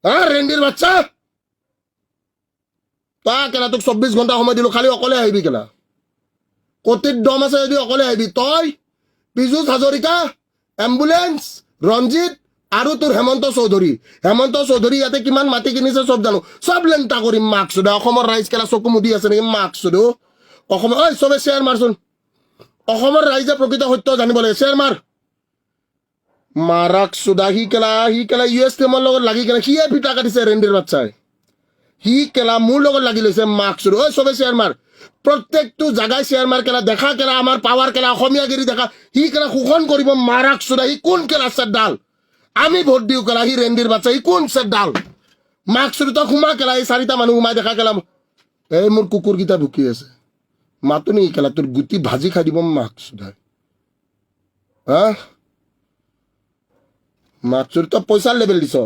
হ্যাঁ রেন্ডির বাচ্চা তা কেলা তোক 24 ঘন্টা সময় দিলো খালি অকলে আহিবি কেলা কতির দম আছে যদি অকলে আহিবি তই পীযুষ হাজৰিকা এম্বুলেন্স ৰঞ্জিত আৰু তোৰ হেমন্ত চৌধুৰী ইয়াতে কিমান মাটি কিনিছে চব জানো চব লেংটা কৰিম মাক চুদা অসমৰ ৰাইজ কেলা চকু মুদি আছে নেকি মাক চুদো অসম ঐ চবে শ্বেয়াৰ মাৰচোন অসমৰ ৰাইজে প্ৰকৃত সত্য জানিব লাগে শ্বেয়াৰ মাৰ মাৰাক চুদা সি কেলা ইউ এছ টিমৰ লগত লাগি কেলা সিয়ে ভিটা কাটিছে ৰেণ্ডিৰ বাচ্চাই সি কেলা মোৰ লগত লাগি লৈছে মাক চুদো ঐ চবে শ্বেয়াৰ মাৰ প্ৰত্যেকটো জায়গায় শেয়াৰ মাৰ কেলা দেখা কেলা আমাৰ পাওয়াৰ কেলা অসমীয়াগিৰি দেখা হি কেলা শোষণ কৰিব মারাক চুদা হি কোন কেলা সেট ডাল আমি ভোট দিও কেলা হি রেন্ডির বাচ্চা হি কোন সেট ডাল মাক চুরি তো সোমা কেলা এই 4টা মানুহ সোমাই দেখা কেলা এই মোৰ কুকুৰকেইটা ভুকি আছে মাতো নেকি কেলা তোৰ গুটি ভাজি খাই দিব মাক চুদা হা মাক চুৰি তো পইচাৰ লেভেল দিছ